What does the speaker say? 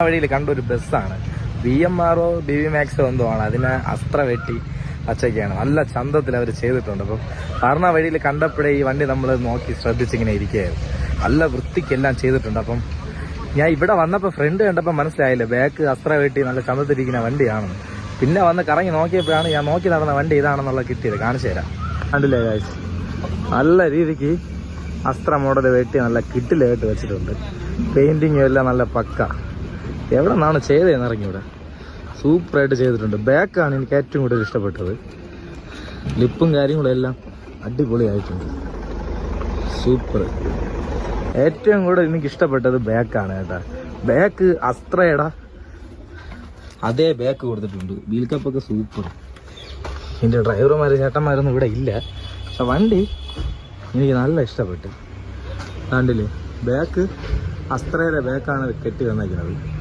വഴിയിൽ കണ്ടൊരു ബസ്സാണ് BMR BV Max എന്തോ ആണ്. അതിനെ അസ്ത്ര വെട്ടി പച്ചയ്ക്കാണ്. നല്ല ചന്തത്തിൽ അവർ ചെയ്തിട്ടുണ്ട്. അപ്പം കാരണ വഴിയിൽ കണ്ടപ്പോഴേ ഈ വണ്ടി നമ്മൾ നോക്കി ശ്രദ്ധിച്ചിങ്ങനെ ഇരിക്കുകയായിരുന്നു. നല്ല വൃത്തിക്കെല്ലാം ചെയ്തിട്ടുണ്ട്. അപ്പം ഞാൻ ഇവിടെ വന്നപ്പോൾ ഫ്രണ്ട് കണ്ടപ്പോൾ മനസ്സിലായില്ല ബാക്ക് അസ്ത്ര വെട്ടി നല്ല ചന്തത്തിരിക്കുന്ന വണ്ടിയാണെന്ന്. പിന്നെ വന്ന് കറങ്ങി നോക്കിയപ്പോഴാണ് ഞാൻ നോക്കി നടന്ന വണ്ടി ഇതാണെന്നുള്ള കിട്ടിയത്. കാണിച്ചു തരാം. കണ്ടില്ലേ ഗായ്സ്, നല്ല രീതിക്ക് അസ്ത്ര മോഡൽ വെട്ടി നല്ല കിട്ടിലായിട്ട് വെച്ചിട്ടുണ്ട്. പെയിന്റിങ്ങും എല്ലാം നല്ല പക്ക. എവിടെ നിന്നാണ് ചെയ്തതെന്ന് ഇറങ്ങിവിടെ. സൂപ്പറായിട്ട് ചെയ്തിട്ടുണ്ട്. ബാക്കാണ് എനിക്ക് ഏറ്റവും കൂടുതൽ ഇഷ്ടപ്പെട്ടത്. ലിപ്പും കാര്യങ്ങളും എല്ലാം അടിപൊളിയായിട്ടുണ്ട്. സൂപ്പർ. ഏറ്റവും കൂടുതൽ എനിക്ക് ഇഷ്ടപ്പെട്ടത് ബാക്കാണ് കേട്ടോ. ബാക്ക് അസ്ത്രയുടെ അതേ ബാക്ക് കൊടുത്തിട്ടുണ്ട്. വീൽ കപ്പൊക്കെ സൂപ്പർ. എൻ്റെ ഡ്രൈവർമാർ ചേട്ടന്മാരൊന്നും ഇവിടെ ഇല്ല, പക്ഷെ വണ്ടി എനിക്ക് നല്ല ഇഷ്ടപ്പെട്ടു. കണ്ടില്ലേ, ബാക്ക് അസ്ത്രയുടെ ബാക്കാണ് കെട്ടി വന്നേക്കുന്നത്.